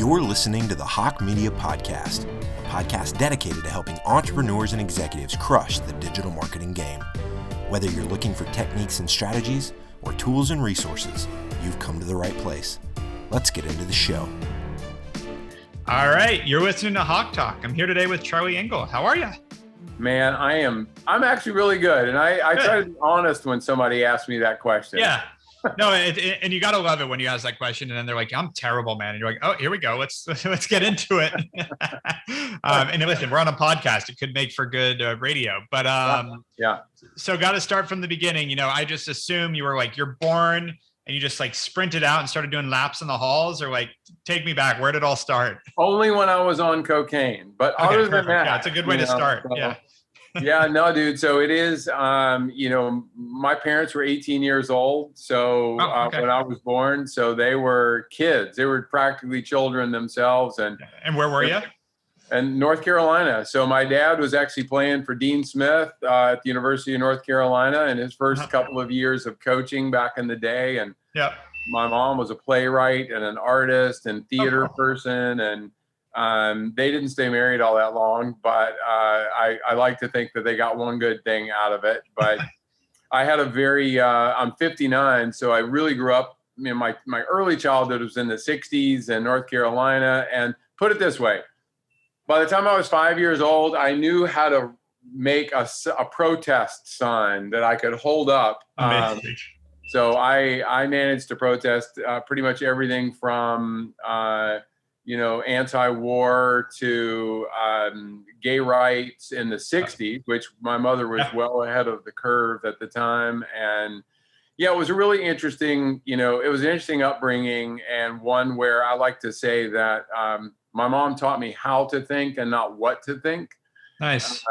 You're listening to the Hawke Media Podcast, a podcast dedicated to helping entrepreneurs and executives crush the digital marketing game. Whether you're looking for techniques and strategies or tools and resources, you've come to the right place. Let's get into the show. All right, you're listening to HawkeTalk. I'm here today with Charlie Engle. How are you? Man, I'm actually really good. And I try to be honest when somebody asks me that question. Yeah. No, and you got to love it when you ask that question and then they're like, I'm terrible, man. And you're like, oh, here we go. Let's get into it. And listen, we're on a podcast. It could make for good radio. But yeah. So got to start from the beginning. You know, I just assume you were like, you're born and you just like sprinted out and started doing laps in the halls, or like, take me back. Where did it all start? Only when I was on cocaine. But Okay, other perfect. than that. Yeah, it's a good way to start. So, yeah. Yeah, no, dude. So it is, my parents were 18 years old. So when I was born, so they were kids. They were practically children themselves. And where were you? In North Carolina. So my dad was actually playing for Dean Smith at the University of North Carolina in his first couple of years of coaching back in the day. And my mom was a playwright and an artist and theater person. And they didn't stay married all that long, but I like to think that they got one good thing out of it. But I had I'm 59, so I really grew up, my early childhood was in the 60s in North Carolina. And put it this way, by the time I was 5 years old, I knew how to make a protest sign that I could hold up. So I managed to protest pretty much everything from anti-war to gay rights in the 60s, which my mother was well ahead of the curve at the time. And yeah, it was a really interesting, it was an interesting upbringing, and one where I like to say that my mom taught me how to think and not what to think. Nice.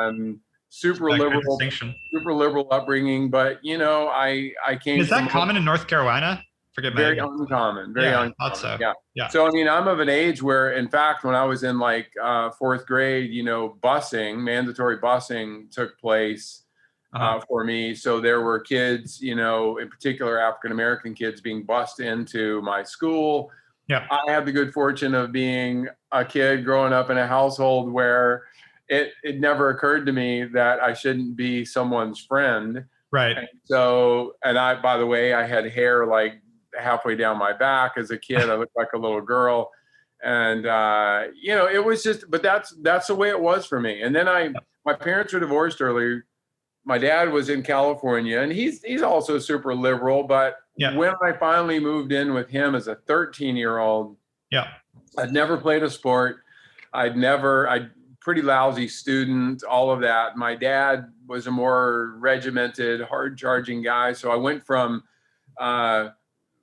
Super liberal upbringing, but I came. Is that common in North Carolina? Very uncommon. Very uncommon. Thought so. Yeah. So, I'm of an age where, in fact, when I was in fourth grade, mandatory busing took place for me. So there were kids, in particular, African-American kids being bused into my school. Yeah. I had the good fortune of being a kid growing up in a household where it never occurred to me that I shouldn't be someone's friend. Right. And so, by the way, I had hair like halfway down my back as a kid. I looked like a little girl, and it was just, but that's the way it was for me. And then my parents were divorced early. My dad was in California, and he's also super liberal, but when I finally moved in with him as a 13-year-old, I'd never played a sport. I'd pretty lousy student, all of that. My dad was a more regimented, hard charging guy. So I went from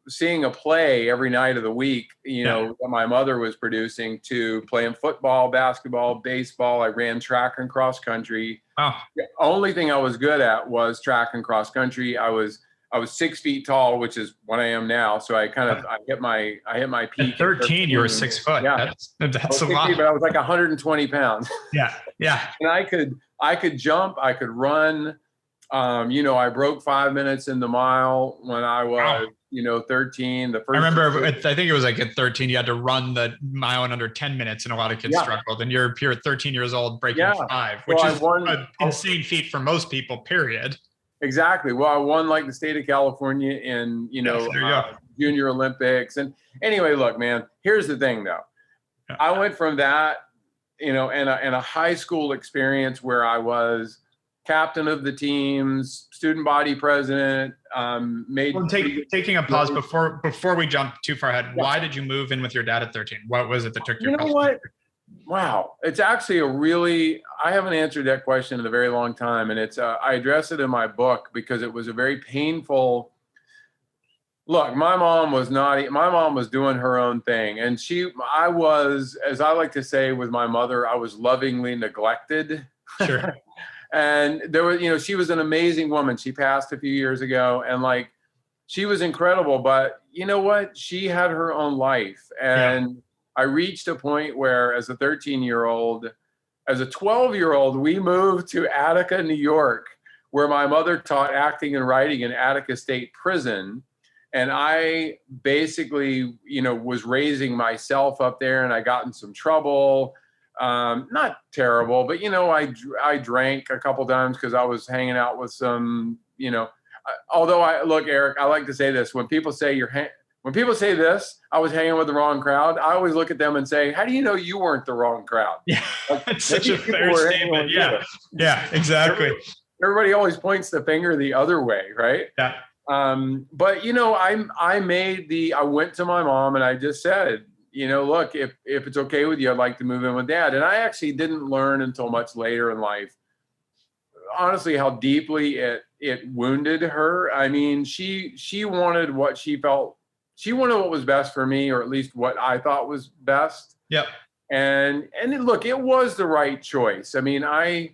seeing a play every night of the week, that my mother was producing, to playing football, basketball, baseball. I ran track and cross country. Oh. The only thing I was good at was track and cross country. I was 6 feet tall, which is what I am now. So I hit my peak. At 13, you were 6 foot. Yeah. That's a lot. But I was like 120 pounds. Yeah. And I could jump, I could run. I broke 5 minutes in the mile when I was, 13. I remember, I think it was like at 13, you had to run the mile in under 10 minutes, and a lot of kids struggled. And you're 13 years old breaking 5, which is an insane feat for most people, period. Exactly. Well, I won the state of California in, Junior Olympics. And anyway, look, man, here's the thing though. Yeah. I went from that, and a high school experience where I was captain of the teams, student body president, taking a pause before we jump too far ahead. Yeah. Why did you move in with your dad at 13? What was it that took you? You know what? Wow. It's actually I haven't answered that question in a very long time. And I address it in my book because it was a very painful look. My mom was doing her own thing. And I was, as I like to say with my mother, I was lovingly neglected. Sure. And there was, she was an amazing woman. She passed a few years ago, and she was incredible, but you know what? She had her own life. And I reached a point where as a 13-year-old, as a 12-year-old, we moved to Attica, New York, where my mother taught acting and writing in Attica State Prison. And I basically, was raising myself up there, and I got in some trouble. Not terrible, but I drank a couple times because I was hanging out with some, although look, Erik, I like to say this: when people say when people say this, I was hanging with the wrong crowd, I always look at them and say, how do you know you weren't the wrong crowd? Yeah, it's such a fair statement. Yeah. Yeah, exactly. Everybody always points the finger the other way, right? Yeah. But I went to my mom and I just said, look, if it's okay with you, I'd like to move in with Dad. And I actually didn't learn until much later in life, honestly, how deeply it wounded her. I mean, she wanted what she felt. She wanted what was best for me, or at least what I thought was best. Yep. And look, it was the right choice. I mean, I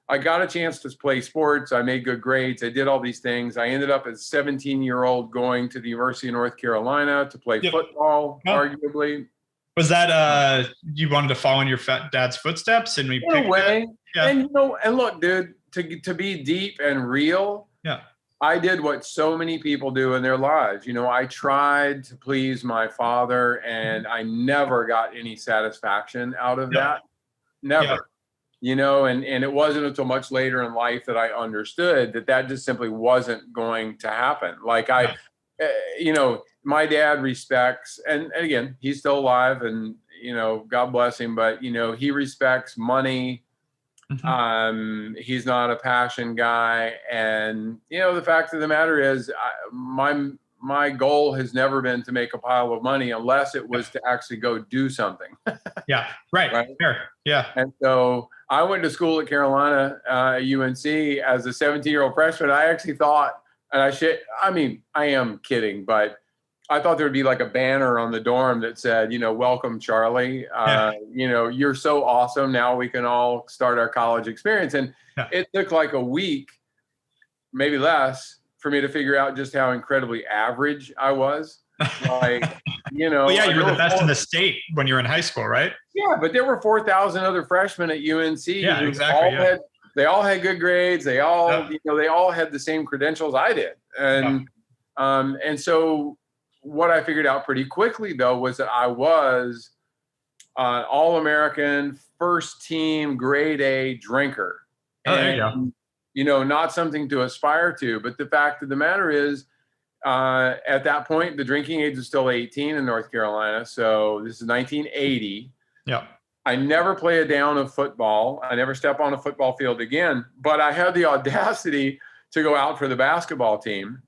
got a chance to play sports. I made good grades. I did all these things. I ended up as a 17-year-old going to the University of North Carolina to play football, arguably. Was that you wanted to follow in your dad's footsteps? And we in a way. Yeah. And look, dude, to be deep and real, I did what so many people do in their lives. I tried to please my father, and I never got any satisfaction out of that. Never. And it wasn't until much later in life that I understood that just simply wasn't going to happen. Like my dad respects, and again, he's still alive, and, God bless him, but, he respects money. Mm-hmm. He's not a passion guy. And, the fact of the matter is my goal has never been to make a pile of money unless it was to actually go do something. Yeah. Right. Sure. Yeah. And so I went to school at Carolina, UNC, as a 17-year-old freshman. I actually thought, and I am kidding, but I thought there would be like a banner on the dorm that said, welcome, Charlie. You're so awesome. Now we can all start our college experience. And it took like a week, maybe less, for me to figure out just how incredibly average I was. Like, well, yeah, you were the best in the state when you were in high school, right? Yeah, but there were 4,000 other freshmen at UNC. Yeah, exactly. They all had good grades. They all, they all had the same credentials I did. And so what I figured out pretty quickly, though, was that I was an All-American, first team, grade A drinker. There you go. Not something to aspire to. But the fact of the matter is, at that point, the drinking age was still 18 in North Carolina. So this is 1980. Yeah. I never play a down of football. I never step on a football field again. But I had the audacity to go out for the basketball team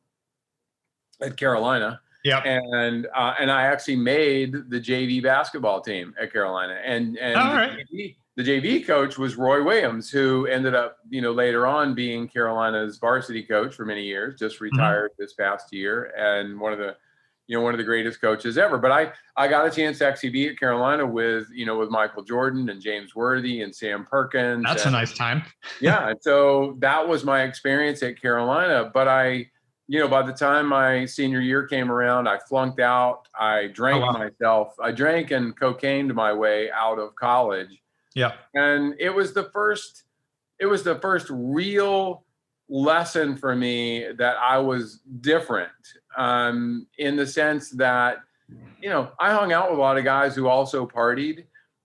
at Carolina. Yeah. And I actually made the JV basketball team at Carolina. And the JV coach was Roy Williams, who ended up, later on being Carolina's varsity coach for many years, just retired this past year, and one of the greatest coaches ever. But I got a chance to actually be at Carolina with Michael Jordan and James Worthy and Sam Perkins. That's a nice time. Yeah. And so that was my experience at Carolina. But by the time my senior year came around, I flunked out. I drank myself. I drank and cocained my way out of college. Yeah. And it was the first real lesson for me that I was different, in the sense that, I hung out with a lot of guys who also partied,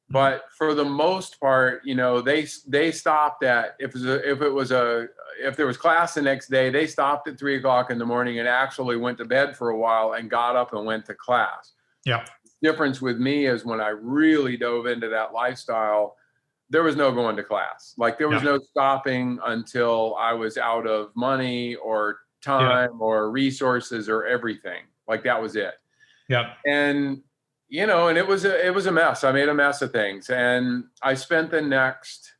but for the most part, they stopped at, if there was class the next day, they stopped at 3:00 in the morning and actually went to bed for a while and got up and went to class. Yeah. The difference with me is when I really dove into that lifestyle, there was no going to class. Like there was no stopping until I was out of money or time or resources or everything. Like that was it. Yeah. And, and it was a mess. I made a mess of things. And I spent the next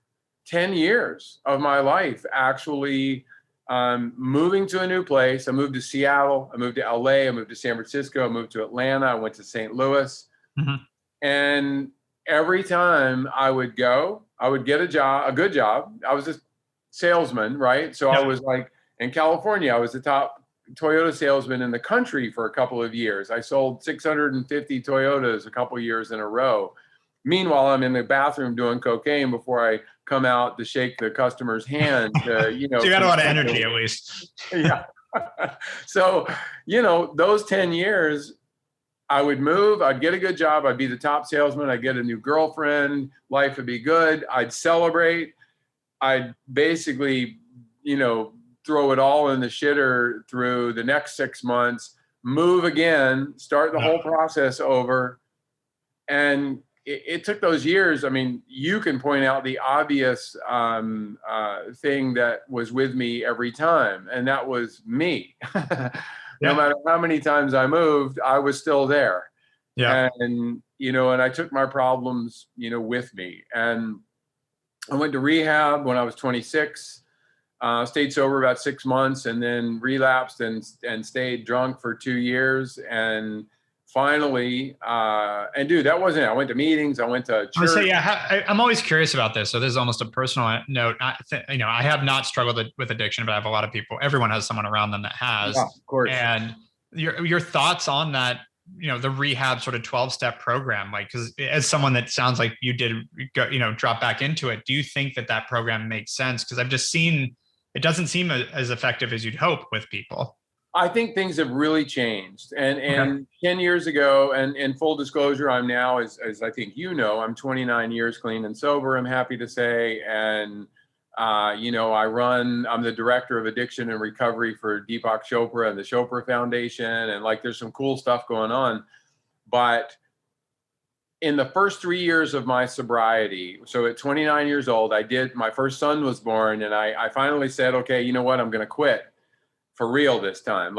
10 years of my life actually moving to a new place. I moved to Seattle. I moved to LA. I moved to San Francisco. I moved to Atlanta. I went to St. Louis. Mm-hmm. And every time I would go, I would get a good job. I was a salesman, right? So I was like, in California, I was the top Toyota salesman in the country for a couple of years. I sold 650 Toyotas a couple of years in a row. Meanwhile, I'm in the bathroom doing cocaine before I come out to shake the customer's hand. So you got a lot of energy, at least. Yeah. So, those 10 years, I would move, I'd get a good job, I'd be the top salesman, I'd get a new girlfriend, life would be good, I'd celebrate, I'd basically, throw it all in the shitter through the next 6 months, move again, start the whole process over. And it took those years. I mean, you can point out the obvious thing that was with me every time, and that was me. No matter how many times I moved, I was still there. Yeah. And, and I took my problems, with me. And I went to rehab when I was 26, stayed sober about 6 months, and then relapsed and stayed drunk for 2 years. And finally, and dude, that wasn't it. I went to meetings, I went to church. I'm always curious about this. So this is almost a personal note. I have not struggled with addiction, but I have a lot of people, everyone has someone around them that has. Yeah, of course. And your thoughts on that, the rehab sort of 12-step program, like, because as someone that sounds like you did go, drop back into it, do you think that program makes sense? Because I've just seen, it doesn't seem as effective as you'd hope with people. I think things have really changed. And 10 years ago, and full disclosure, I'm now, as I think I'm 29 years clean and sober, I'm happy to say. And, I'm the director of addiction and recovery for Deepak Chopra and the Chopra Foundation. And there's some cool stuff going on. But in the first 3 years of my sobriety, so at 29 years old, my first son was born, and I finally said, okay, you know what, I'm going to quit. For real this time.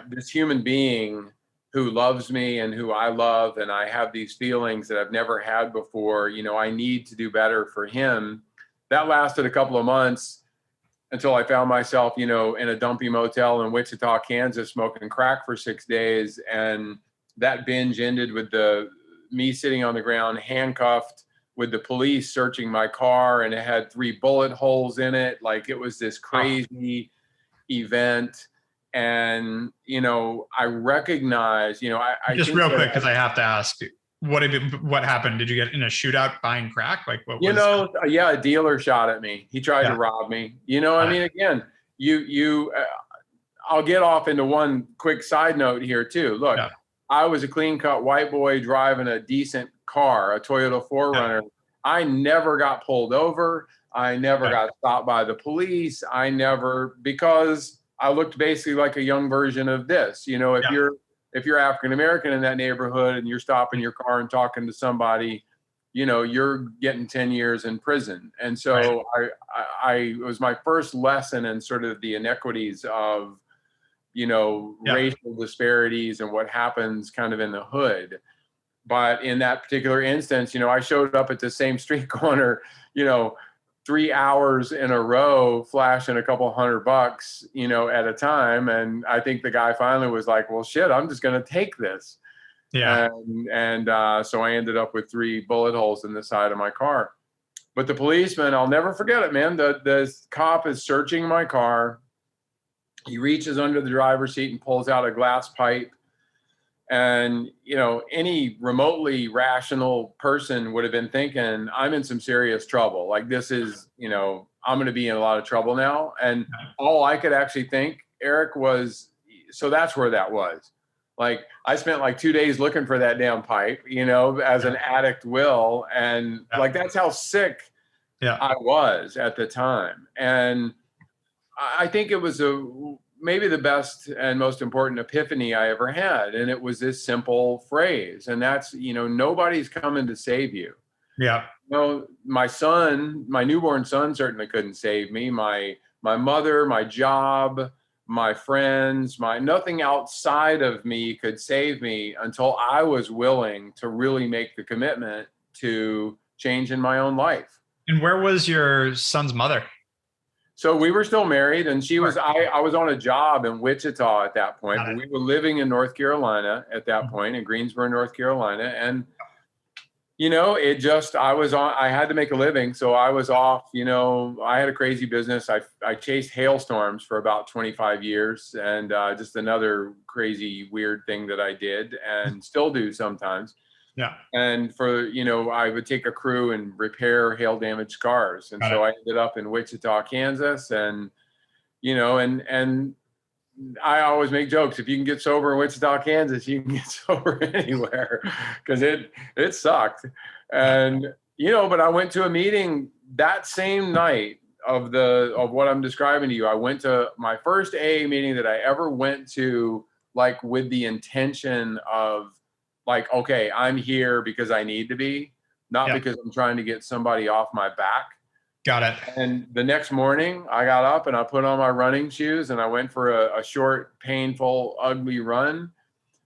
This human being who loves me and who I love, and I have these feelings that I've never had before, I need to do better for him. That lasted a couple of months until I found myself, in a dumpy motel in Wichita, Kansas, smoking crack for 6 days. And that binge ended with me sitting on the ground, handcuffed, with the police searching my car, and it had 3 bullet holes in it. It was this crazy event. And I recognize, I just real quick, because I have to ask, what happened? Did you get in a shootout buying crack? What was a dealer shot at me. He tried to rob me. I mean, again, I'll get off into one quick side note here too. Look, I was a clean cut white boy driving a decent car, a Toyota 4Runner. I never got pulled over. I never got stopped by the police. Because I looked basically like a young version of this. If you're African American in that neighborhood and you're stopping your car and talking to somebody, you're getting 10 years in prison. And so it was my first lesson in sort of the inequities of, racial disparities and what happens kind of in the hood. But in that particular instance, I showed up at the same street corner, 3 hours in a row, flashing a couple $100, at a time. And I think the guy finally was like, well, shit, I'm just going to take this. Yeah. And so I ended up with 3 bullet holes in the side of my car. But the policeman, I'll never forget it, man. The cop is searching my car. He reaches under the driver's seat and pulls out a glass pipe. And, any remotely rational person would have been thinking, I'm in some serious trouble. This is, I'm going to be in a lot of trouble now. And all I could actually think, Erik, was, so that's where that was. I spent 2 days looking for that damn pipe, as an addict will. And that's how sick I was at the time. And I think it was maybe the best and most important epiphany I ever had. And it was this simple phrase. And that's, nobody's coming to save you. Yeah. My newborn son certainly couldn't save me. My mother, my job, my friends, nothing outside of me could save me until I was willing to really make the commitment to change in my own life. And where was your son's mother? So we were still married, and she was, I was on a job in Wichita at that point, but we were living in North Carolina at that point, in Greensboro, North Carolina. And, I had to make a living. So I was off, I had a crazy business. I chased hailstorms for about 25 years, and just another crazy, weird thing that I did and still do sometimes. Yeah. And I would take a crew and repair hail damaged cars. And so I ended up in Wichita, Kansas. And, and I always make jokes. If you can get sober in Wichita, Kansas, you can get sober anywhere, because it sucked. And, but I went to a meeting that same night of what I'm describing to you. I went to my first AA meeting that I ever went to, like, with the intention of, like, okay, I'm here because I need to be, not because I'm trying to get somebody off my back. Got it. And the next morning I got up and I put on my running shoes and I went for a short, painful, ugly run.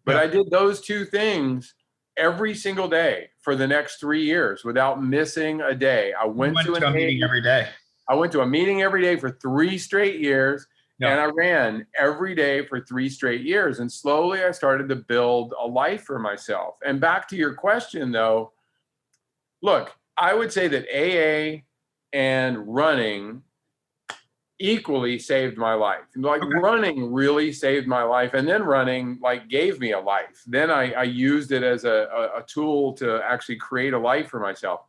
But I did those two things every single day for the next 3 years without missing a day. I went to a meeting every day. I went to a meeting every day for 3 straight years. And I ran every day for 3 straight years. And slowly I started to build a life for myself. And back to your question, though, look, I would say that AA and running equally saved my life. Like, running really saved my life. And then running, like, gave me a life. Then I used it as a tool to actually create a life for myself.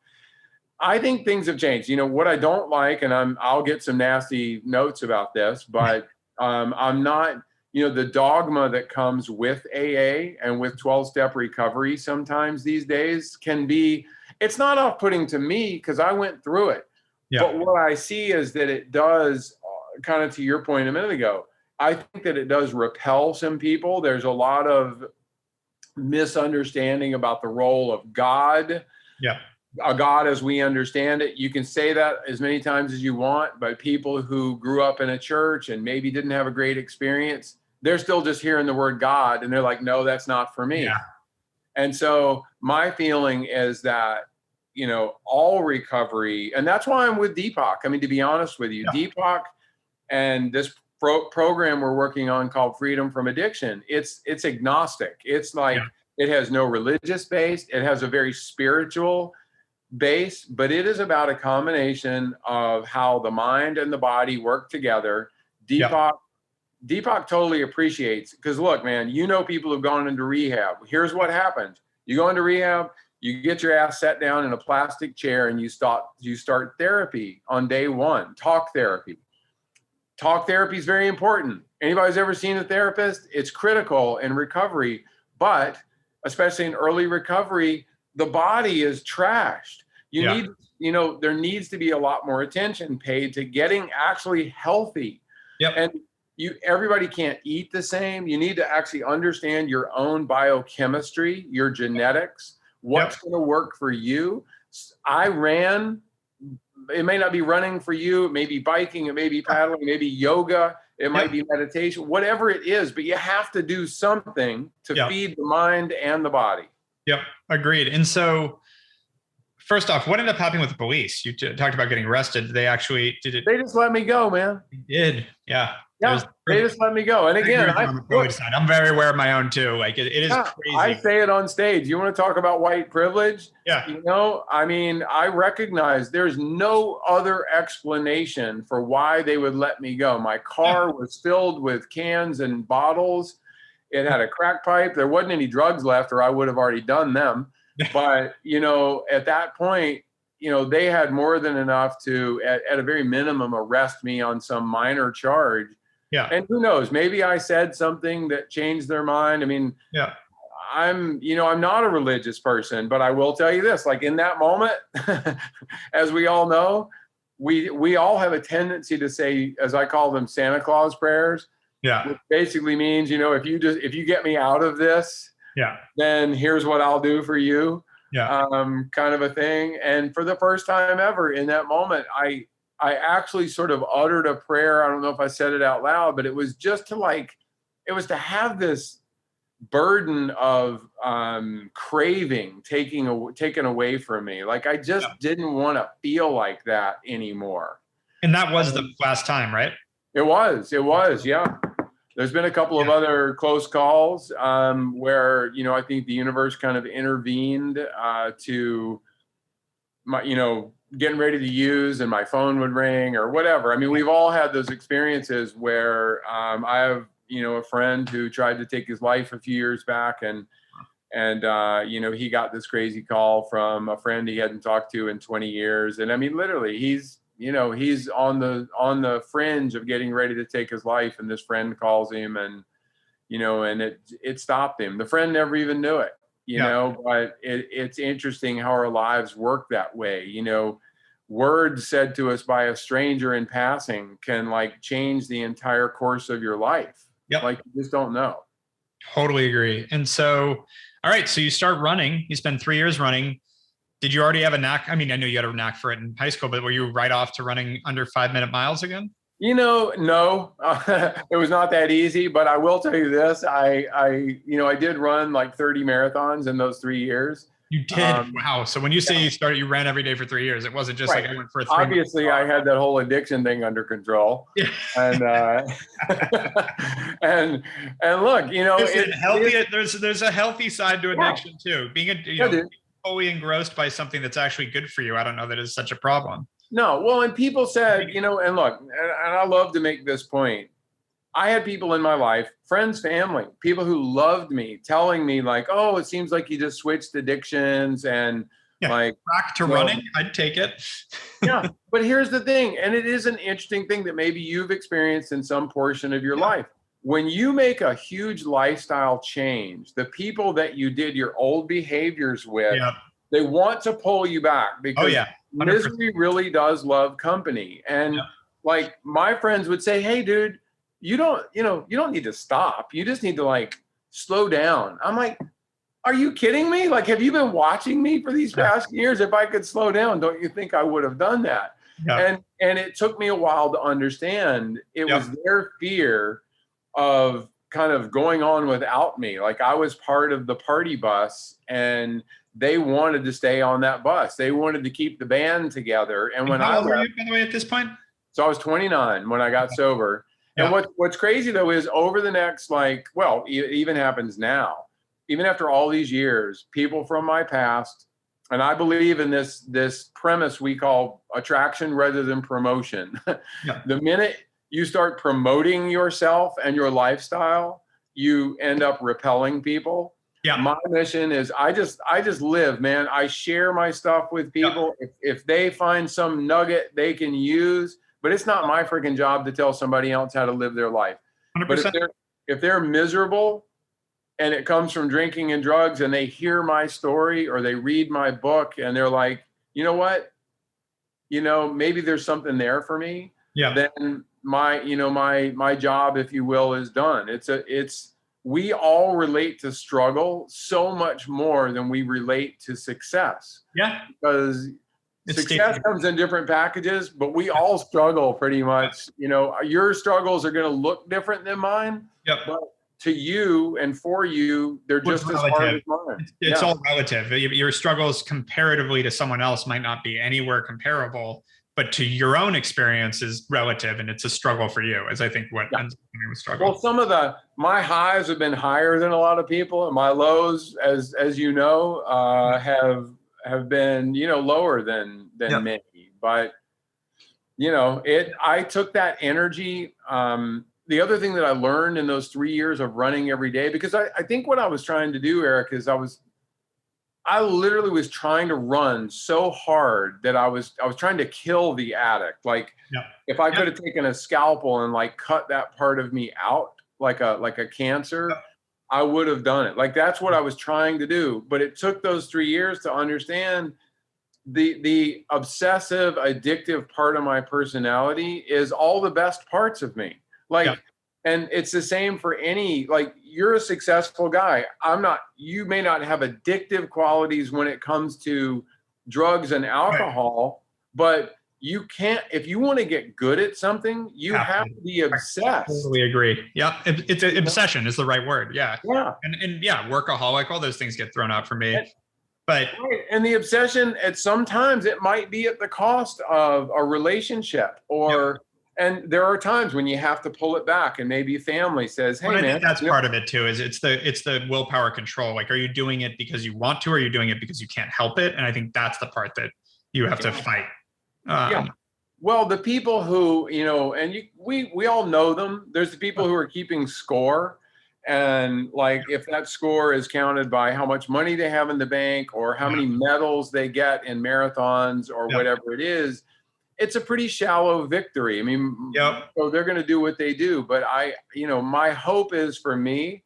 I think things have changed. What I don't like, and I'll get some nasty notes about this, but I'm not, the dogma that comes with AA and with 12-step recovery sometimes these days can be, it's not off-putting to me because I went through it. Yeah. But what I see is that it does, kind of to your point a minute ago, I think that it does repel some people. There's a lot of misunderstanding about the role of God. Yeah. A God as we understand it. You can say that as many times as you want, but people who grew up in a church and maybe didn't have a great experience, they're still just hearing the word God and they're like, no, that's not for me. Yeah. And so my feeling is that, all recovery, and that's why I'm with Deepak. I mean, to be honest with you, Deepak and this program we're working on called Freedom from Addiction, it's agnostic. It's like, it has no religious base. It has a very spiritual base, but it is about a combination of how the mind and the body work together. Deepak totally appreciates, because look, man, people who've gone into rehab. Here's what happens. You go into rehab, you get your ass set down in a plastic chair and you start therapy on day one, talk therapy. Talk therapy is very important. Anybody's ever seen a therapist? It's critical in recovery, but especially in early recovery, the body is trashed. There needs to be a lot more attention paid to getting actually healthy. Yep. And everybody can't eat the same. You need to actually understand your own biochemistry, your genetics, what's going to work for you. I ran. It may not be running for you. It may be biking. It may be paddling. It may be yoga. It might be meditation, whatever it is, but you have to do something to feed the mind and the body. Yep. Agreed. And so first off, what ended up happening with the police? You talked about getting arrested. They actually did it. They just let me go, man. They did. Yeah. Yeah. They just let me go. And again, I'm very aware of my own too. Like it is crazy. I say it on stage. You want to talk about white privilege? Yeah. I recognize there's no other explanation for why they would let me go. My car was filled with cans and bottles. It had a crack pipe. There wasn't any drugs left, or I would have already done them. But, at that point, they had more than enough to, at a very minimum, arrest me on some minor charge. Yeah. And who knows, maybe I said something that changed their mind. I mean, I'm not a religious person, but I will tell you this, like in that moment, as we all know, we all have a tendency to say, as I call them, Santa Claus prayers. Yeah. Which basically means, if you get me out of this, then here's what I'll do for you. Yeah. Kind of a thing. And for the first time ever in that moment, I actually sort of uttered a prayer. I don't know if I said it out loud, but it was just to have this burden of craving taken away from me. Like I just didn't want to feel like that anymore. And that was the last time, right? It was. Yeah. There's been a couple of other close calls where, I think the universe kind of intervened to my, getting ready to use and my phone would ring or whatever. I mean, we've all had those experiences where I have, a friend who tried to take his life a few years back and he got this crazy call from a friend he hadn't talked to in 20 years. And I mean, literally he's he's on the fringe of getting ready to take his life, and this friend calls him, and and it stopped him. The friend never even knew it, but it's interesting how our lives work that way. Words said to us by a stranger in passing can like change the entire course of your life. Yep. Like, you just don't know. Totally agree. And so, all right, so you start running, you spend 3 years running. Did you already have a knack? I mean, I know you had a knack for it in high school, but were you right off to running under 5-minute miles again? No, it was not that easy, but I will tell you this. I did run like 30 marathons in those 3 years. You did? Wow. So when you say you ran every day for 3 years, it wasn't just right. like I went for a 3 Obviously, I had that whole addiction thing under control. Yeah. And and look, there's a healthy side to addiction too. Being fully engrossed by something that's actually good for you. I don't know that is such a problem. No, well, and people said, and look, and I love to make this point. I had people in my life, friends, family, people who loved me, telling me like, "Oh, it seems like you just switched addictions and like back to running." I'd take it. Yeah, but here's the thing, and it is an interesting thing that maybe you've experienced in some portion of your life. When you make a huge lifestyle change, the people that you did your old behaviors with, they want to pull you back because misery really does love company. And like my friends would say, "Hey, dude, you don't need to stop. You just need to like slow down." I'm like, are you kidding me? Like, have you been watching me for these past years? If I could slow down, don't you think I would have done that? Yeah. And it took me a while to understand it was their fear of kind of going on without me. Like, I was part of the party bus and they wanted to stay on that bus. They wanted to keep the band together. And when how old were you, by the way, at this point? So I was 29 when I got sober. And what's crazy though is over the next it even happens now, even after all these years, people from my past, and I believe in this premise we call attraction rather than promotion. The minute you start promoting yourself and your lifestyle, you end up repelling people. Yeah. My mission is I just live, man. I share my stuff with people. If they find some nugget they can use. But it's not my freaking job to tell somebody else how to live their life. 100%. But if they're miserable and it comes from drinking and drugs and they hear my story or they read my book and they're like, you know what? Maybe there's something there for me. Yeah. Then my job, if you will, is done. We all relate to struggle so much more than we relate to success. Yeah. Because success comes in different packages, but we all struggle pretty much. Your struggles are going to look different than mine. Yep. But to you and for you, they're just as hard as mine. It's all relative. Your struggles comparatively to someone else might not be anywhere comparable, but to your own experience is relative, and it's a struggle for you, as I think what ends up being a struggle. Well, my highs have been higher than a lot of people, and my lows, as you know, have been lower than many, but I took that energy. The other thing that I learned in those 3 years of running every day, because I think what I was trying to do, Erik, is I literally was trying to run so hard that I was trying to kill the addict. Like if I could have taken a scalpel and like cut that part of me out like a cancer, I would have done it. Like, that's what I was trying to do. But it took those 3 years to understand the obsessive, addictive part of my personality is all the best parts of me. And it's the same for you're a successful guy. I'm not. You may not have addictive qualities when it comes to drugs and alcohol, but you can't, if you want to get good at something, you have to be obsessed. I totally agree. Yeah. It's obsession is the right word. Yeah. Yeah. And workaholic, all those things get thrown out for me. And the obsession, sometimes it might be at the cost of a relationship and there are times when you have to pull it back, and maybe family says, "Hey, man." I think that's part of it too. Is it's the willpower control. Like, are you doing it because you want to, or are you doing it because you can't help it? And I think that's the part that you have to fight. Well, the people who, we all know them. There's the people who are keeping score. And like, if that score is counted by how much money they have in the bank or how many medals they get in marathons or whatever it is, it's a pretty shallow victory. I mean, so they're going to do what they do. But my hope is for me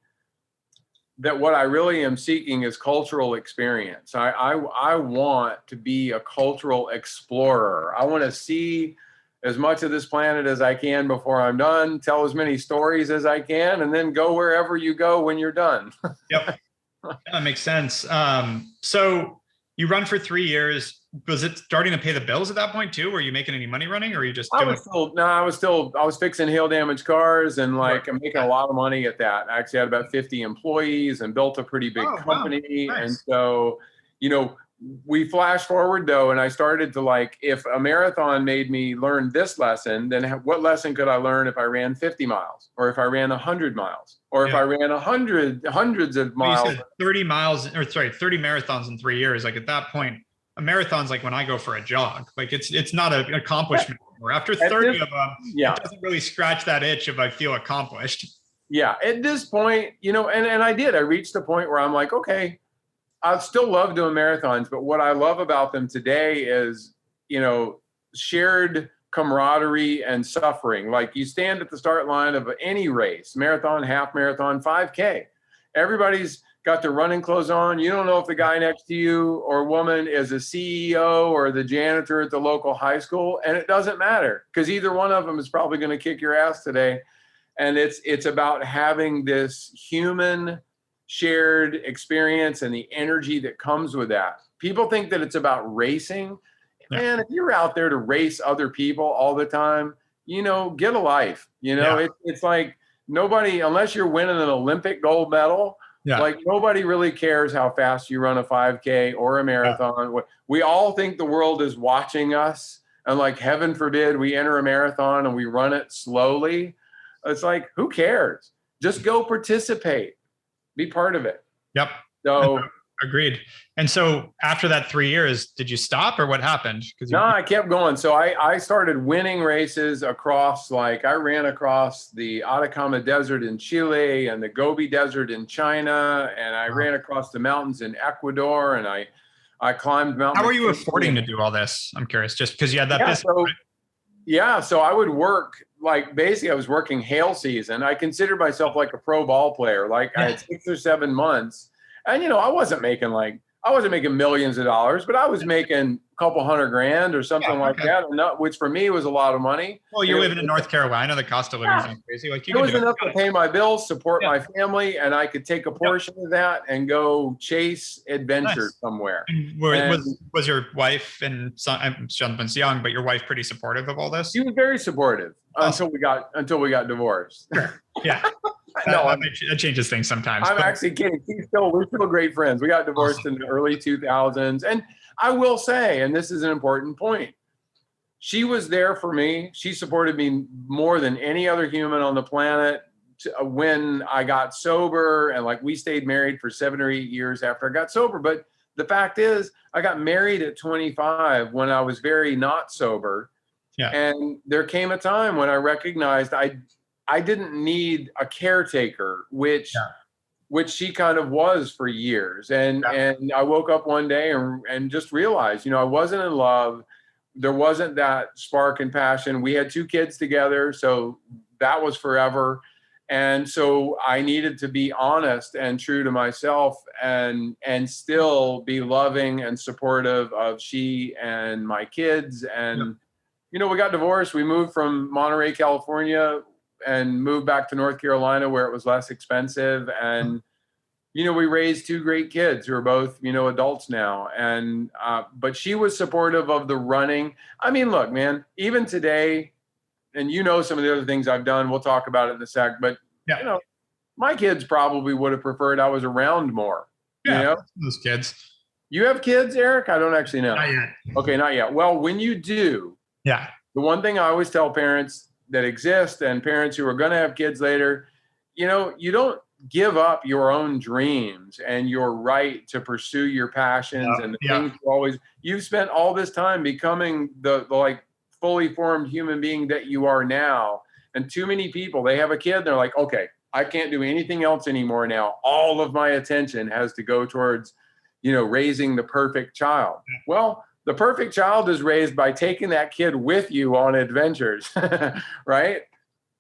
that what I really am seeking is cultural experience. I want to be a cultural explorer. I want to see as much of this planet as I can before I'm done, tell as many stories as I can, and then go wherever you go when you're done. Yep. That makes sense. So you run for 3 years. Was it starting to pay the bills at that point too? Were you making any money running, or are you just doing? I was fixing hail damaged cars, and like I'm making a lot of money at that. I actually had about 50 employees and built a pretty big company. Wow. Nice. And so, we flash forward though, and I started to like, if a marathon made me learn this lesson, then what lesson could I learn if I ran 50 miles, or if I ran 100 miles, or if I ran hundreds of miles? You said 30 marathons in 3 years. Like at that point, a marathon's like when I go for a jog. Like it's not an accomplishment anymore. After 30 of them, it doesn't really scratch that itch if I feel accomplished. Yeah, at this point, and I reached a point where I'm like, okay, I still love doing marathons, but what I love about them today is, shared camaraderie and suffering. Like you stand at the start line of any race, marathon, half marathon, 5K. Everybody's got their running clothes on. You don't know if the guy next to you or woman is a CEO or the janitor at the local high school. And it doesn't matter because either one of them is probably going to kick your ass today. And it's about having this human shared experience and the energy that comes with that. People think that it's about racing. Yeah. Man, if you're out there to race other people all the time, get a life. It's like nobody, unless you're winning an Olympic gold medal, like nobody really cares how fast you run a 5K or a marathon. Yeah. We all think the world is watching us, and like, heaven forbid we enter a marathon and we run it slowly. It's like, who cares? Just go participate. Be part of it. Yep. So agreed. And so after that 3 years, did you stop or what happened? I kept going. So I started winning races across, like I ran across the Atacama Desert in Chile and the Gobi Desert in China. And I ran across the mountains in Ecuador, and I climbed mountains. How were you affording to do all this? I'm curious, just because you had that business. So I would work, like basically I was working hail season. I considered myself like a pro ball player. Like I had 6 or 7 months, and I wasn't making millions of dollars, but I was making a couple $100,000 or something like that, which for me was a lot of money. Well, you're living in North Carolina, the cost of living is crazy. Like it was enough to pay my bills, support my family, and I could take a portion of that and go chase adventure somewhere. And was your wife, and Jonathan's young, but your wife pretty supportive of all this? She was very supportive until we got divorced. Sure. Yeah. That changes things sometimes. I'm actually kidding. We're still great friends. We got divorced in the early 2000s. And I will say, and this is an important point, she was there for me. She supported me more than any other human on the planet when I got sober. And like we stayed married for 7 or 8 years after I got sober. But the fact is, I got married at 25 when I was very not sober. Yeah. And there came a time when I recognized I didn't need a caretaker, which she kind of was for years. And I woke up one day and just realized, I wasn't in love. There wasn't that spark and passion. We had 2 kids together, so that was forever. And so I needed to be honest and true to myself and still be loving and supportive of she and my kids. And, we got divorced. We moved from Monterey, California, and moved back to North Carolina where it was less expensive. And, we raised 2 great kids who are both, adults now. And, but she was supportive of the running. I mean, look, man, even today, and some of the other things I've done, we'll talk about it in a sec, but, my kids probably would have preferred I was around more. Yeah, those kids. You have kids, Erik? I don't actually know. Not yet. Okay, not yet. Well, when you do, the one thing I always tell parents that exist and parents who are going to have kids later, you don't give up your own dreams and your right to pursue your passions and the things you've spent all this time becoming the like fully formed human being that you are now. And too many people, they have a kid, they're like, okay, I can't do anything else anymore now. All of my attention has to go towards, raising the perfect child. Well, the perfect child is raised by taking that kid with you on adventures, right?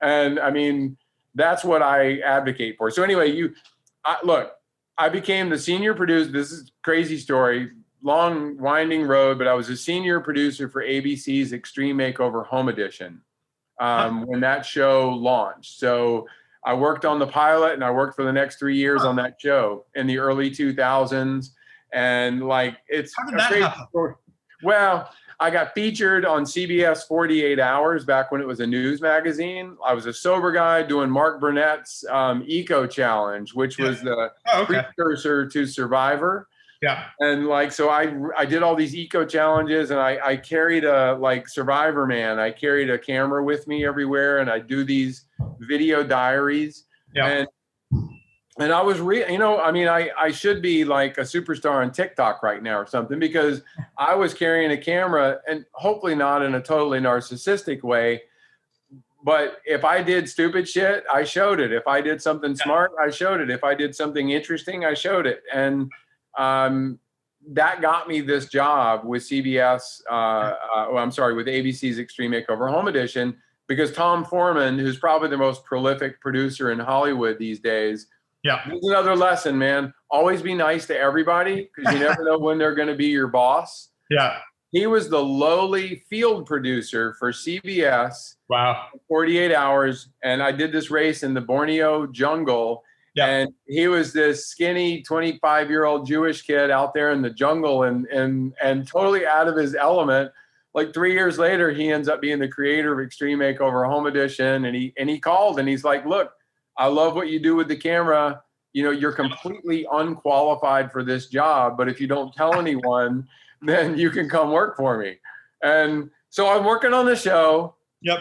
And I mean, that's what I advocate for. So anyway, look, I became the senior producer. This is a crazy story, long winding road, but I was a senior producer for ABC's Extreme Makeover Home Edition when that show launched. So I worked on the pilot and I worked for the next 3 years on that show in the early 2000s. And like, it's how did that happen? Story. Well, I got featured on CBS 48 Hours back when it was a news magazine. I was a sober guy doing Mark Burnett's Eco Challenge, which was the precursor to Survivor. Yeah. And like, so I did all these eco challenges, and I carried a, like Survivor Man, I carried a camera with me everywhere, and I do these video diaries. Yeah. And I was I should be like a superstar on TikTok right now or something, because I was carrying a camera, and hopefully not in a totally narcissistic way, but if I did stupid shit, I showed it. If I did something smart, I showed it. If I did something interesting, I showed it. And that got me this job with CBS, with ABC's Extreme Makeover Home Edition, because Tom Foreman, who's probably the most prolific producer in Hollywood these days, this is another lesson, man. Always be nice to everybody, because you never know when they're going to be your boss. Yeah. He was the lowly field producer for CBS. Wow. 48 Hours. And I did this race in the Borneo jungle. Yeah. And he was this skinny 25-year-old Jewish kid out there in the jungle and totally out of his element. Like 3 years later, he ends up being the creator of Extreme Makeover Home Edition. And he called and he's like, look, I love what you do with the camera. You know, you're completely unqualified for this job, but if you don't tell anyone, then you can come work for me. And so I'm working on the show. Yep.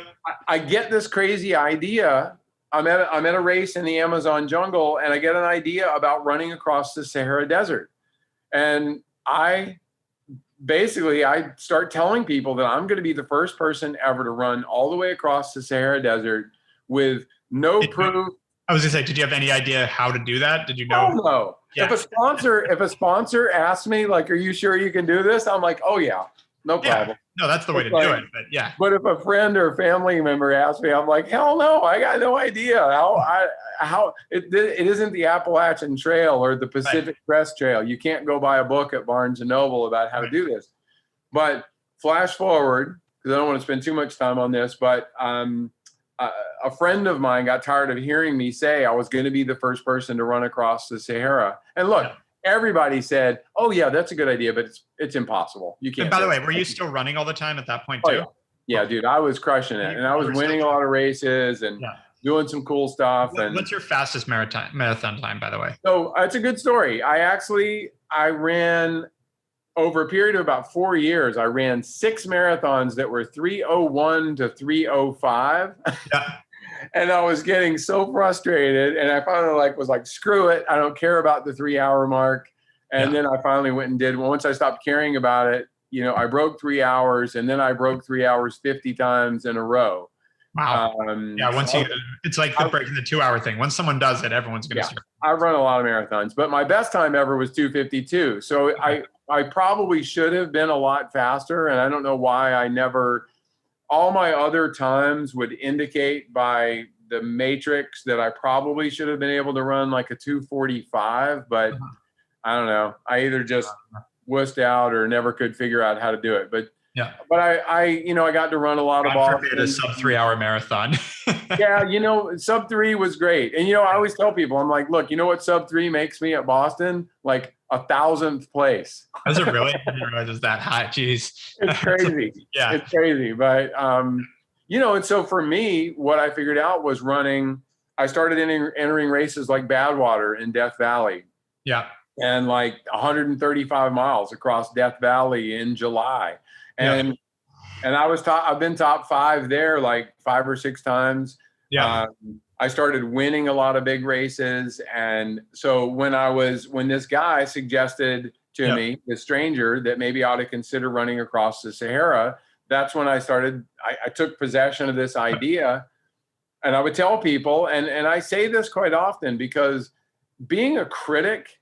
I get this crazy idea. I'm at a race in the Amazon jungle, and I get an idea about running across the Sahara Desert. And I start telling people that I'm going to be the first person ever to run all the way across the Sahara Desert with no proof. I was gonna say, did you have any idea how to do that? Did you know? Oh, no. Yeah. If a sponsor asks me, like, are you sure you can do this? I'm like, oh yeah, no problem. Yeah. No, that's the way to do it. But yeah. But if a friend or family member asks me, I'm like, hell no, I got no idea how it isn't the Appalachian Trail or the Pacific Crest Trail. You can't go buy a book at Barnes and Noble about how to do this. But flash forward, because I don't want to spend too much time on this, but a friend of mine got tired of hearing me say I was going to be the first person to run across the Sahara. And look, everybody said, oh yeah, that's a good idea, but it's impossible. You can't. And by the way, were you still running all the time at that point too? Oh, yeah, dude, I was crushing it. And I was winning a lot of races and doing some cool stuff. What's your fastest marathon time, by the way? So it's a good story. I ran over a period of about 4 years. I ran 6 marathons that were 3:01 to 3:05. Yeah. And I was getting so frustrated, and I finally was like, screw it. I don't care about the 3 hour mark. And then I finally went and did. Once I stopped caring about it, I broke 3 hours, and then I broke 3 hours 50 times in a row. Wow. It's like breaking the 2 hour thing. Once someone does it, everyone's going to start. I've run a lot of marathons, but my best time ever was 2:52. So I probably should have been a lot faster, and I don't know why I never. All my other times would indicate by the matrix that I probably should have been able to run like a 2:45, but I don't know. I either just wussed out or never could figure out how to do it. But I got to run a lot of Boston. A sub 3 hour marathon. Yeah, sub 3 was great. And I always tell people, I'm like, look, you know what sub 3 makes me at Boston? Like 1,000th place. Is it really? I didn't realize it was that high. Jeez. It's crazy. Yeah. It's crazy. But and so for me, what I figured out was I started entering races like Badwater in Death Valley. Yeah. And like 135 miles across Death Valley in July. And I've been top 5 there like 5 or 6 times. Yeah. I started winning a lot of big races. And so when this guy suggested to me, this stranger, that maybe I ought to consider running across the Sahara, that's when I took possession of this idea. And I would tell people, and I say this quite often, because being a critic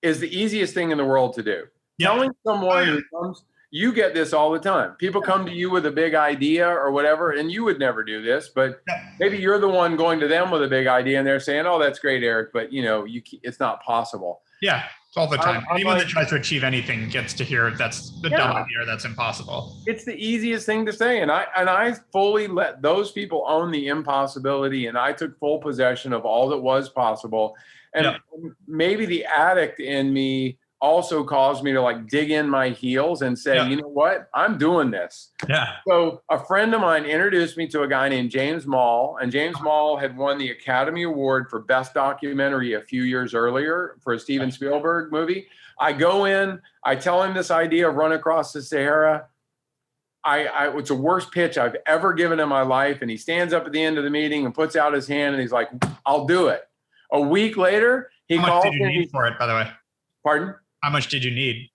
is the easiest thing in the world to do. telling someone who comes, you get this all the time. People come to you with a big idea or whatever, and you would never do this, but maybe you're the one going to them with a big idea and they're saying, oh, that's great, Erik, but it's not possible. Yeah. All the time. Anyone that tries to achieve anything gets to hear that's the dumb idea or that's impossible. It's the easiest thing to say. And I fully let those people own the impossibility, and I took full possession of all that was possible. And maybe the addict in me also caused me to like dig in my heels and say, you know what, I'm doing this. Yeah. So a friend of mine introduced me to a guy named James Mall, and James Mall had won the Academy Award for Best Documentary a few years earlier for a Steven Spielberg movie. I go in, I tell him this idea of Run Across the Sahara. It's the worst pitch I've ever given in my life. And he stands up at the end of the meeting and puts out his hand and he's like, I'll do it. A week later, he calls me. How much did you need for it, by the way? Pardon? How much did you need?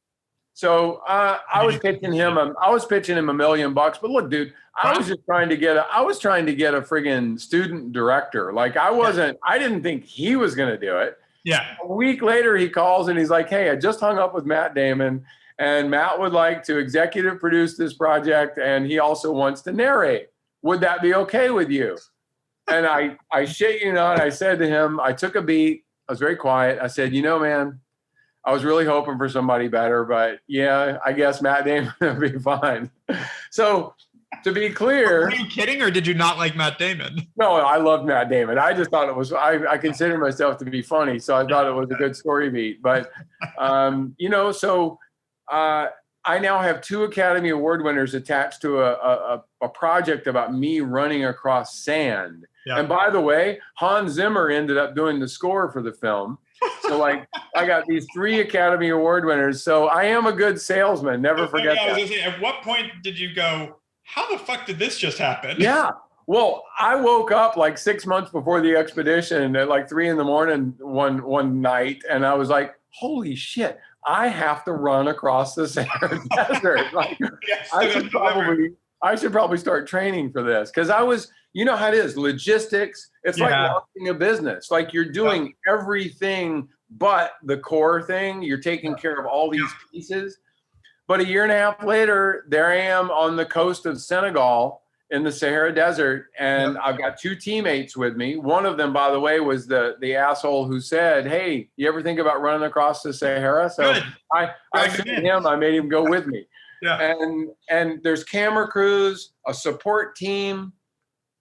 So I was pitching him $1 million, but look, dude, I was trying to get a friggin' student director. Like I didn't think he was going to do it. Yeah. A week later, he calls and he's like, hey, I just hung up with Matt Damon, and Matt would like to executive produce this project, and he also wants to narrate. Would that be okay with you? And I shit you not, I said to him, I took a beat. I was very quiet. I said, man, I was really hoping for somebody better, but yeah, I guess Matt Damon would be fine. So to be clear. Are you kidding, or did you not like Matt Damon? No, I loved Matt Damon. I just thought it was, I consider myself to be funny. So I thought it was a good story beat. But, I now have 2 Academy Award winners attached to a project about me running across sand. Yeah. And by the way, Hans Zimmer ended up doing the score for the film. So I got these 3 Academy Award winners. So I am a good salesman. Never forget that. I was gonna say, at what point did you go, how the fuck did this just happen? Yeah. Well, I woke up like 6 months before the expedition at like 3 a.m. one night. And I was like, holy shit, I have to run across the Sahara Desert. Like, yes, I should probably start training for this. Cause I was, you know how it is, logistics. It's like launching a business. Like you're doing everything but the core thing. You're taking care of all these pieces. But a year and a half later, there I am on the coast of Senegal in the Sahara Desert. And I've got 2 teammates with me. One of them, by the way, was the asshole who said, hey, you ever think about running across the Sahara? So I said to him, I made him go with me. Yeah. And there's camera crews, a support team.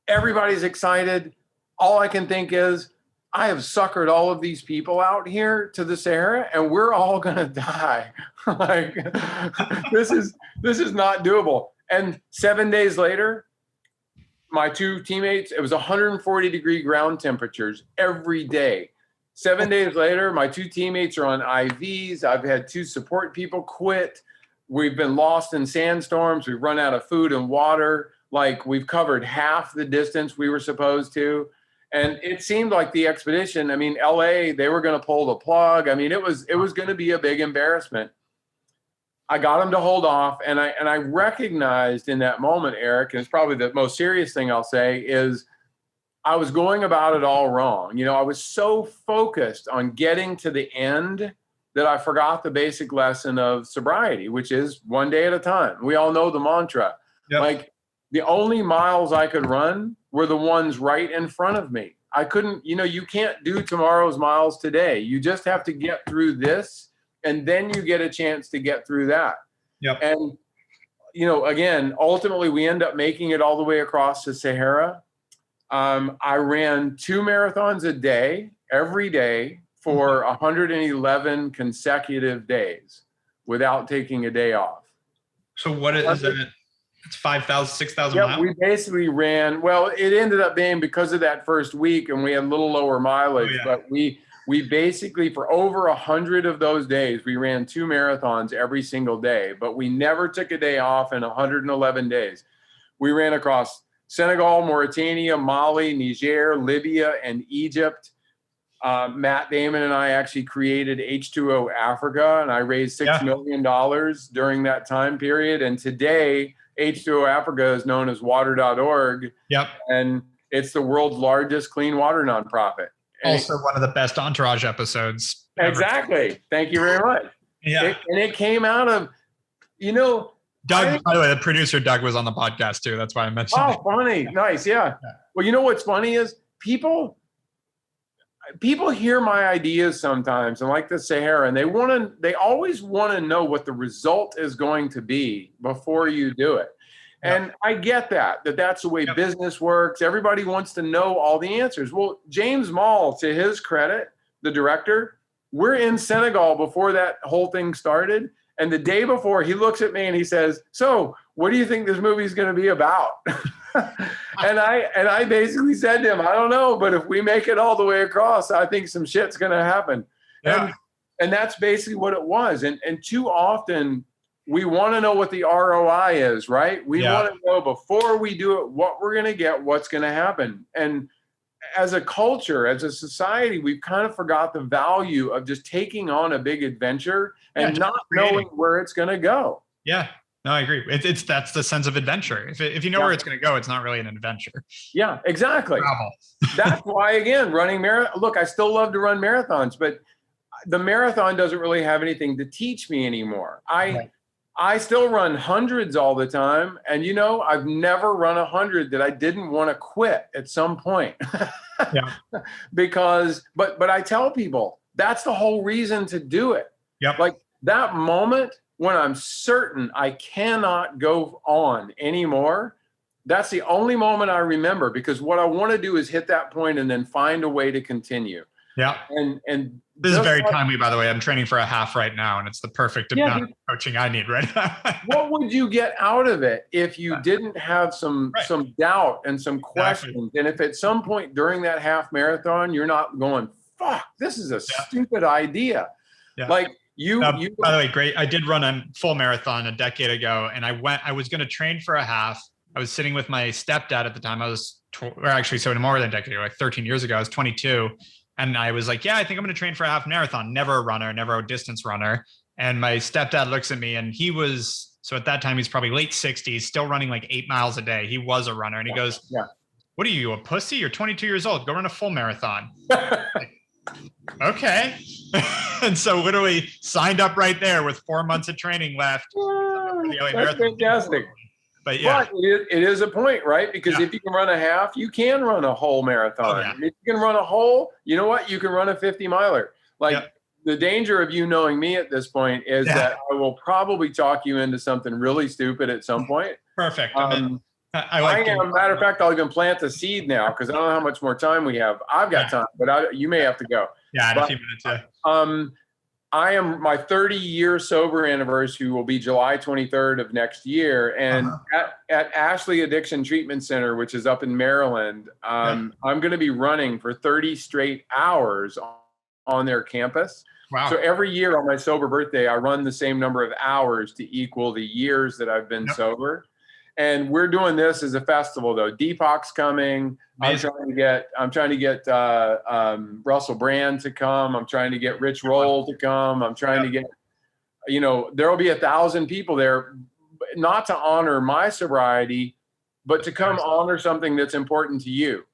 Everybody's excited. All I can think is, I have suckered all of these people out here to the Sahara, and we're all gonna die. Like this is not doable. And 7 days later, my 2 teammates, it was 140-degree ground temperatures every day. 7 days later, my 2 teammates are on IVs. I've had 2 support people quit. We've been lost in sandstorms. We've run out of food and water. Like we've covered half the distance we were supposed to. And it seemed like the expedition, I mean, LA, they were going to pull the plug. I mean, it was going to be a big embarrassment. I got them to hold off. And I recognized in that moment, Erik, and it's probably the most serious thing I'll say, is I was going about it all wrong. I was so focused on getting to the end that I forgot the basic lesson of sobriety, which is one day at a time. We all know the mantra. Yep. Like the only miles I could run were the ones right in front of me. I couldn't, you can't do tomorrow's miles today. You just have to get through this, and then you get a chance to get through that. Yep. And, again, ultimately we end up making it all the way across the Sahara. I ran 2 marathons a day, every day, for 111 consecutive days without taking a day off. So what is it? It's 5,000, 6,000 miles? We basically ran, well, it ended up being because of that first week and we had a little lower mileage, but we basically, for over 100 of those days, we ran 2 marathons every single day, but we never took a day off in 111 days. We ran across Senegal, Mauritania, Mali, Niger, Libya, and Egypt. Matt Damon and I actually created H2O Africa, and I raised $6 million during that time period. And today, H2O Africa is known as water.org. Yep. And it's the world's largest clean water nonprofit. Also one of the best Entourage episodes ever. Exactly. Thank you very much. And it came out of, Doug, by the way, the producer Doug was on the podcast too. That's why I mentioned it. Oh, funny. Nice. Yeah. Well, you know what's funny is people hear my ideas sometimes, and like the Sahara, and they always want to know what the result is going to be before you do it. And I get that's the way business works. Everybody wants to know all the answers. Well, James Mall, to his credit, the director, we're in Senegal before that whole thing started. And the day before, he looks at me and he says, "So, what do you think this movie is going to be about?" and I basically said to him, "I don't know, but if we make it all the way across, I think some shit's going to happen." Yeah. And that's basically what it was. And too often, we want to know what the ROI is, right? We want to know before we do it what we're going to get, what's going to happen. And as a culture, as a society, we've kind of forgot the value of just taking on a big adventure and not knowing where it's going to go. Yeah, no, I agree. That's the sense of adventure. If you know where it's going to go, it's not really an adventure. Yeah, exactly. That's why, again, running marathon. Look, I still love to run marathons, but the marathon doesn't really have anything to teach me anymore. I still run hundreds all the time. And, I've never run 100 that I didn't want to quit at some point. Because, but I tell people that's the whole reason to do it. Like that moment when I'm certain I cannot go on anymore, that's the only moment I remember, because what I want to do is hit that point and then find a way to continue. Yeah. And this is very timely, by the way. I'm training for a half right now, and it's the perfect amount of coaching I need right now. What would you get out of it if you didn't have some doubt and some questions? And if at some point during that half marathon, you're not going, "Fuck, this is a stupid idea." Like you, by the way, great. I did run a full marathon a decade ago, and I was going to train for a half. I was sitting with my stepdad at the time. I was, more than a decade ago, like 13 years ago, I was 22. And I was like, I think I'm going to train for a half marathon. Never a runner, never a distance runner. And my stepdad looks at me, and so at that time, he's probably late 60s, still running like 8 miles a day. He was a runner. And he goes, "What are you, a pussy? You're 22 years old. Go run a full marathon." Like, okay. And so literally signed up right there with 4 months of training left. That's fantastic. But it is a point, right? Because if you can run a half, you can run a whole marathon. If you can run a whole, you know what? You can run a 50 miler. Like the danger of you knowing me at this point is that I will probably talk you into something really stupid at some point. Perfect. Matter of fact, I'll even plant the seed now, because I don't know how much more time we have. I've got time, but you may have to go. In a few minutes. My 30-year sober anniversary will be July 23rd of next year. And at Ashley Addiction Treatment Center, which is up in Maryland, I'm going to be running for 30 straight hours on their campus. Wow. So every year on my sober birthday, I run the same number of hours to equal the years that I've been sober. And we're doing this as a festival, though. Deepak's coming. Amazing. I'm trying to get Russell Brand to come. I'm trying to get Rich Roll to come. I'm trying to get, there will be 1,000 people there, not to honor my sobriety, but to come honor something that's important to you.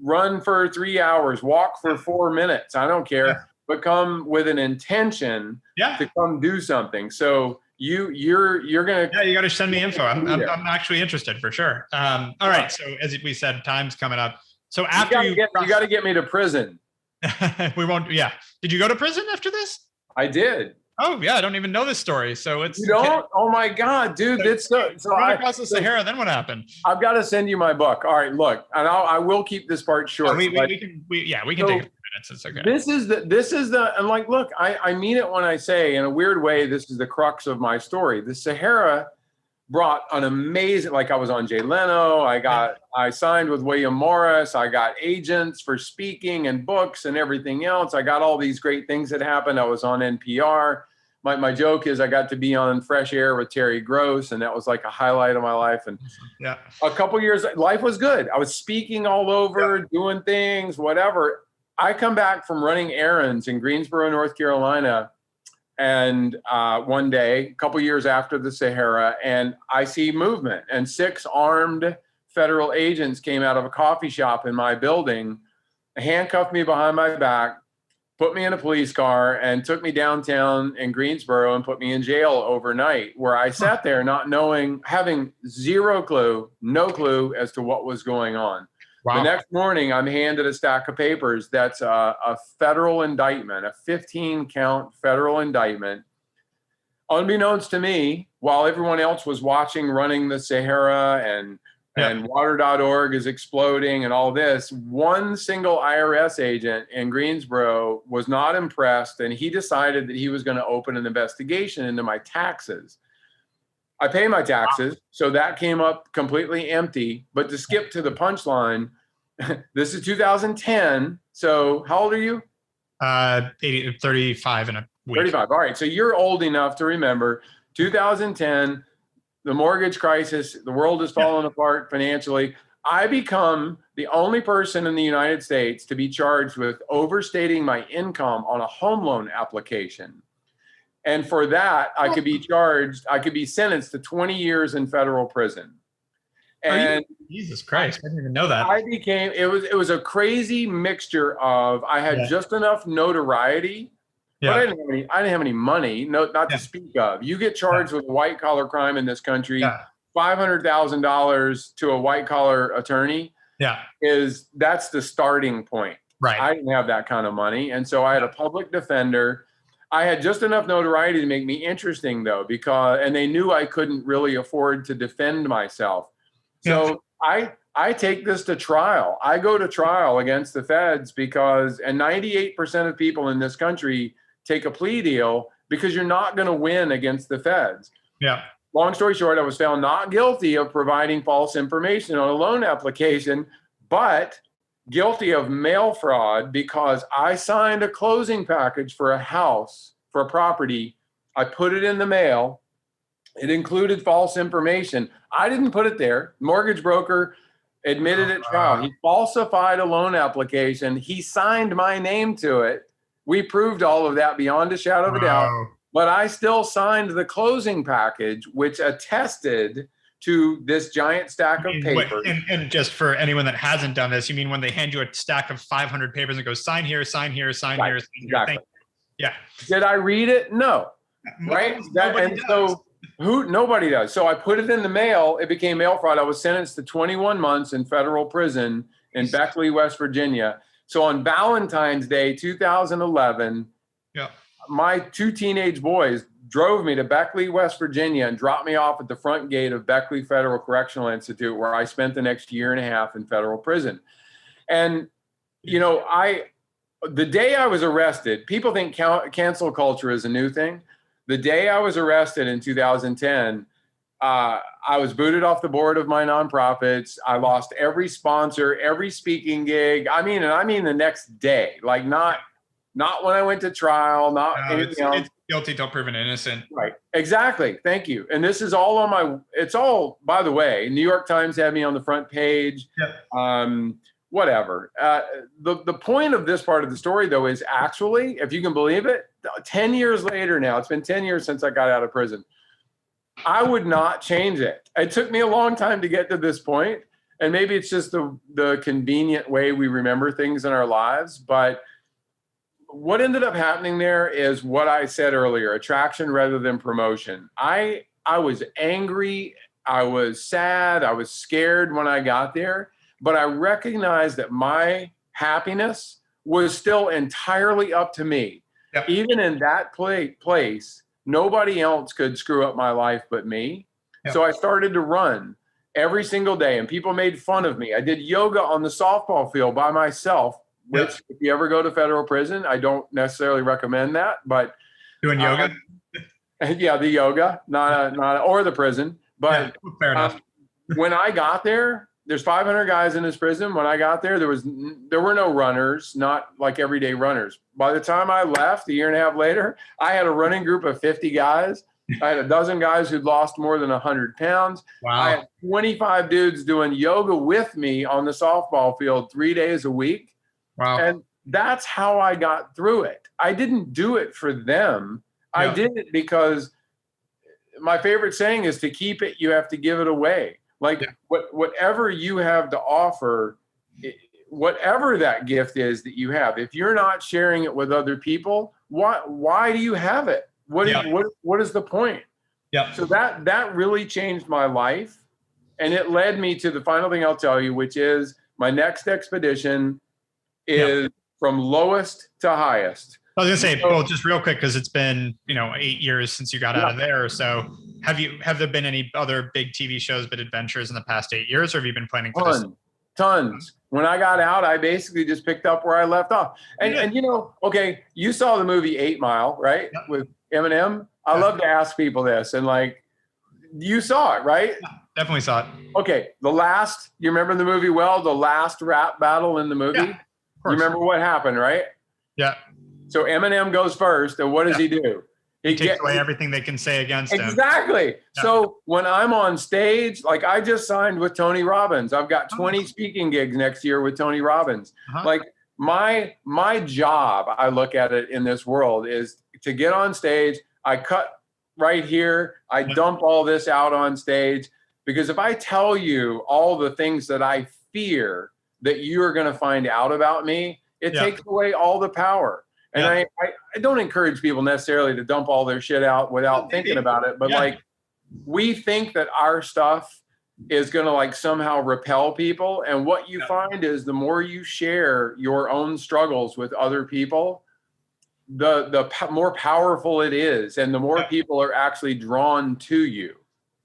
Run for 3 hours, walk for 4 minutes. I don't care, but come with an intention to come do something. So you're gonna you got to send me info. I'm actually interested for sure. All right, so as we said, time's coming up. So after you got to get me to prison. We won't. Did you go to prison after this? I did. Oh yeah, I don't even know this story. So it's you don't. Oh my God, dude! So across the Sahara. Then what happened? I've got to send you my book. All right, look, and I will keep this part short. We can take a few minutes. It's okay. This is the and like, look, I mean it when I say, in a weird way, this is the crux of my story. The Sahara brought an amazing, like I was on Jay Leno. I signed with William Morris. I got agents for speaking and books and everything else. I got all these great things that happened. I was on NPR. My joke is I got to be on Fresh Air with Terry Gross, and that was like a highlight of my life. And a couple years, life was good. I was speaking all over, doing things, whatever. I come back from running errands in Greensboro, North Carolina, and one day, a couple years after the Sahara, and I see movement, and 6 armed federal agents came out of a coffee shop in my building, handcuffed me behind my back, put me in a police car and took me downtown in Greensboro and put me in jail overnight, where I sat there not knowing, having no clue as to what was going on. Wow. The next morning, I'm handed a stack of papers that's a federal indictment, a 15-count federal indictment. Unbeknownst to me, while everyone else was watching Running the Sahara and water.org is exploding and all this, one single IRS agent in Greensboro was not impressed, and he decided that he was going to open an investigation into my taxes. I pay my taxes, so that came up completely empty. But to skip to the punchline, this is 2010. So how old are you? 35 in a week. 35. All right. So you're old enough to remember 2010, the mortgage crisis, the world is falling apart financially. I become the only person in the United States to be charged with overstating my income on a home loan application. And for that, I could be charged, I could be sentenced to 20 years in federal prison. And Jesus Christ, I didn't even know that. It was a crazy mixture of, I had just enough notoriety, but I didn't have any money, not to speak of. You get charged with white collar crime in this country, $500,000 to a white collar attorney. That's the starting point. Right. I didn't have that kind of money. And so I had a public defender. I had just enough notoriety to make me interesting, though, and they knew I couldn't really afford to defend myself. So I take this to trial. I go to trial against the feds and 98% of people in this country take a plea deal because you're not going to win against the feds. Yeah. Long story short, I was found not guilty of providing false information on a loan application, but guilty of mail fraud because I signed a closing package for a house, for a property. I put it in the mail. It included false information. I didn't put it there. Mortgage broker admitted at trial. He falsified a loan application. He signed my name to it. We proved all of that beyond a shadow of a doubt. But I still signed the closing package, which attested to this giant stack of papers. And just for anyone that hasn't done this, you mean when they hand you a stack of 500 papers and go, sign here, sign here, sign here, sign here. Exactly. Yeah. Did I read it? No. Right? Nobody does. So I put it in the mail. It became mail fraud. I was sentenced to 21 months in federal prison in Beckley, West Virginia. So on Valentine's Day, 2011, my two teenage boys drove me to Beckley, West Virginia, and dropped me off at the front gate of Beckley Federal Correctional Institute, where I spent the next year and a half in federal prison. And, the day I was arrested, people think cancel culture is a new thing. The day I was arrested in 2010, I was booted off the board of my nonprofits. I lost every sponsor, every speaking gig. I mean the next day, like not when I went to trial, anything else. It's guilty till proven innocent. Right. Exactly. Thank you. And this is all by the way, New York Times had me on the front page. Whatever. The point of this part of the story, though, is actually, if you can believe it, 10 years later now, it's been 10 years since I got out of prison. I would not change it. It took me a long time to get to this point, and maybe it's just the convenient way we remember things in our lives. But what ended up happening there is what I said earlier, attraction rather than promotion. I was angry. I was sad. I was scared when I got there. But I recognized that my happiness was still entirely up to me. Yep. Even in that place, nobody else could screw up my life but me. Yep. So I started to run every single day, and people made fun of me. I did yoga on the softball field by myself, which if you ever go to federal prison, I don't necessarily recommend that. But doing yoga? The yoga, or the prison. But fair enough. When I got there, there's 500 guys in this prison. When I got there, there were no runners, not like everyday runners. By the time I left, a year and a half later, I had a running group of 50 guys. I had a dozen guys who'd lost more than 100 pounds. Wow. I had 25 dudes doing yoga with me on the softball field 3 days a week. Wow. And that's how I got through it. I didn't do it for them. I did it because my favorite saying is, to keep it, you have to give it away. Whatever you have to offer, whatever that gift is that you have, if you're not sharing it with other people, why do you have it? What is the point? Yeah. So that really changed my life. And it led me to the final thing I'll tell you, which is my next expedition is from lowest to highest. I was gonna say, well, just real quick, because it's been 8 years since you got out of there. So have there been any other big TV shows, big adventures in the past 8 years, or have you been planning for this? Tons. When I got out, I basically just picked up where I left off. And okay, you saw the movie 8 Mile, right? Yeah. With Eminem. I love to ask people this, and like, you saw it, right? Yeah, definitely saw it. Okay, you remember the movie well? The last rap battle in the movie? Yeah, you remember what happened, right? Yeah. So Eminem goes first, and what does he do? He takes away everything they can say against him. Exactly. Yeah. So when I'm on stage, like I just signed with Tony Robbins. I've got 20 speaking gigs next year with Tony Robbins. Like my job, I look at it in this world, is to get on stage. I cut right here. I dump all this out on stage, because if I tell you all the things that I fear that you are going to find out about me, it takes away all the power. And I don't encourage people necessarily to dump all their shit out without thinking about it. But like, we think that our stuff is going to like somehow repel people. And what you find is the more you share your own struggles with other people, the more powerful it is. And the more people are actually drawn to you.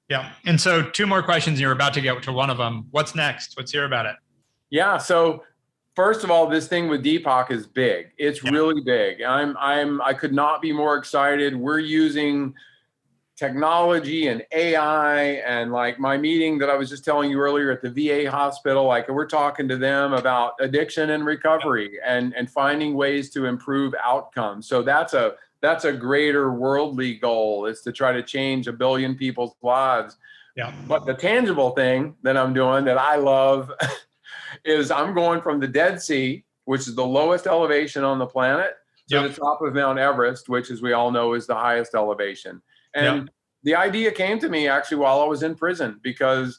Yeah. And so 2 more questions. You're about to get to one of them. What's next? Let's hear about it. Yeah. So first of all, this thing with Deepak is big. It's really big. I could not be more excited. We're using technology and AI, and like my meeting that I was just telling you earlier at the VA hospital, like we're talking to them about addiction and recovery and finding ways to improve outcomes. So that's a greater worldly goal, is to try to change 1 billion people's lives. Yeah. But the tangible thing that I'm doing that I love is I'm going from the Dead Sea, which is the lowest elevation on the planet, to the top of Mount Everest, which, as we all know, is the highest elevation. And the idea came to me actually while I was in prison, because,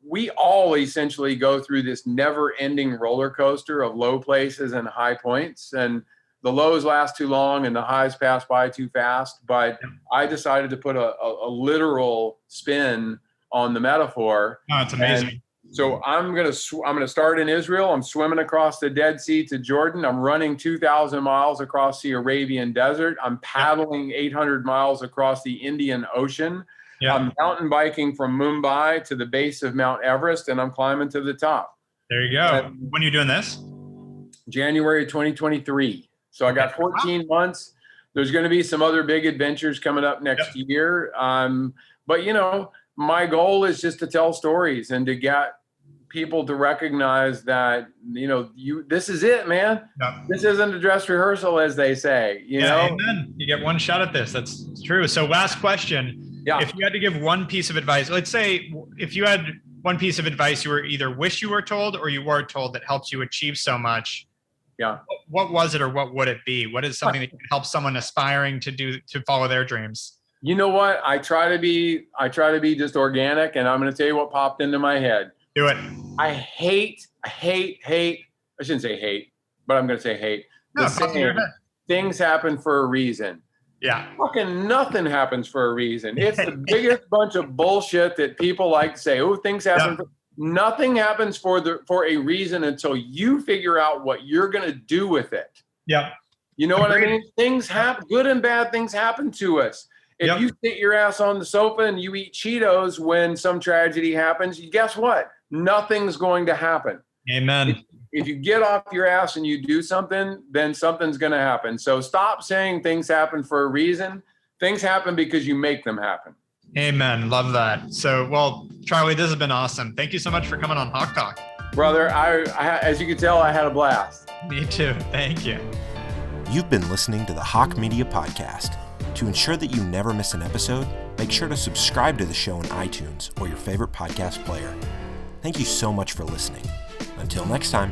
we all essentially go through this never-ending roller coaster of low places and high points. And the lows last too long and the highs pass by too fast. But I decided to put a literal spin on the metaphor. Oh, it's amazing. So I'm gonna start in Israel. I'm swimming across the Dead Sea to Jordan. I'm running 2,000 miles across the Arabian desert. I'm paddling 800 miles across the Indian Ocean. Yeah. I'm mountain biking from Mumbai to the base of Mount Everest, and I'm climbing to the top. There you go. When are you doing this? January 2023. So I got 14 months. There's going to be some other big adventures coming up next year. But my goal is just to tell stories and to get people to recognize that, this is it, man. Yep. This isn't a dress rehearsal, as they say, Amen. You get one shot at this. That's true. So last question. Yeah. If you had to give one piece of advice, let's say if you had one piece of advice you were either wish you were told or you were told that helps you achieve so much. Yeah. What was it, or what would it be? What is something that can help someone aspiring to follow their dreams? You know what? I try to be just organic, and I'm going to tell you what popped into my head. Do it. I hate. I shouldn't say hate, but I'm going to say hate. No, things happen for a reason. Yeah. Fucking nothing happens for a reason. It's the biggest bunch of bullshit that people like to say. Oh, things happen. Yeah. Nothing happens for a reason until you figure out what you're going to do with it. Yeah. You know what I mean? Things happen. Good and bad things happen to us. If you sit your ass on the sofa and you eat Cheetos when some tragedy happens, guess what? Nothing's going to happen. Amen. If you get off your ass and you do something, then something's going to happen. So stop saying things happen for a reason. Things happen because you make them happen. Amen. Love that. So, well, Charlie, this has been awesome. Thank you so much for coming on HawkeTalk. Brother, I as you can tell, I had a blast. Me too. Thank you. You've been listening to the Hawke Media podcast. To ensure that you never miss an episode, make sure to subscribe to the show on iTunes or your favorite podcast player. Thank you so much for listening. Until next time.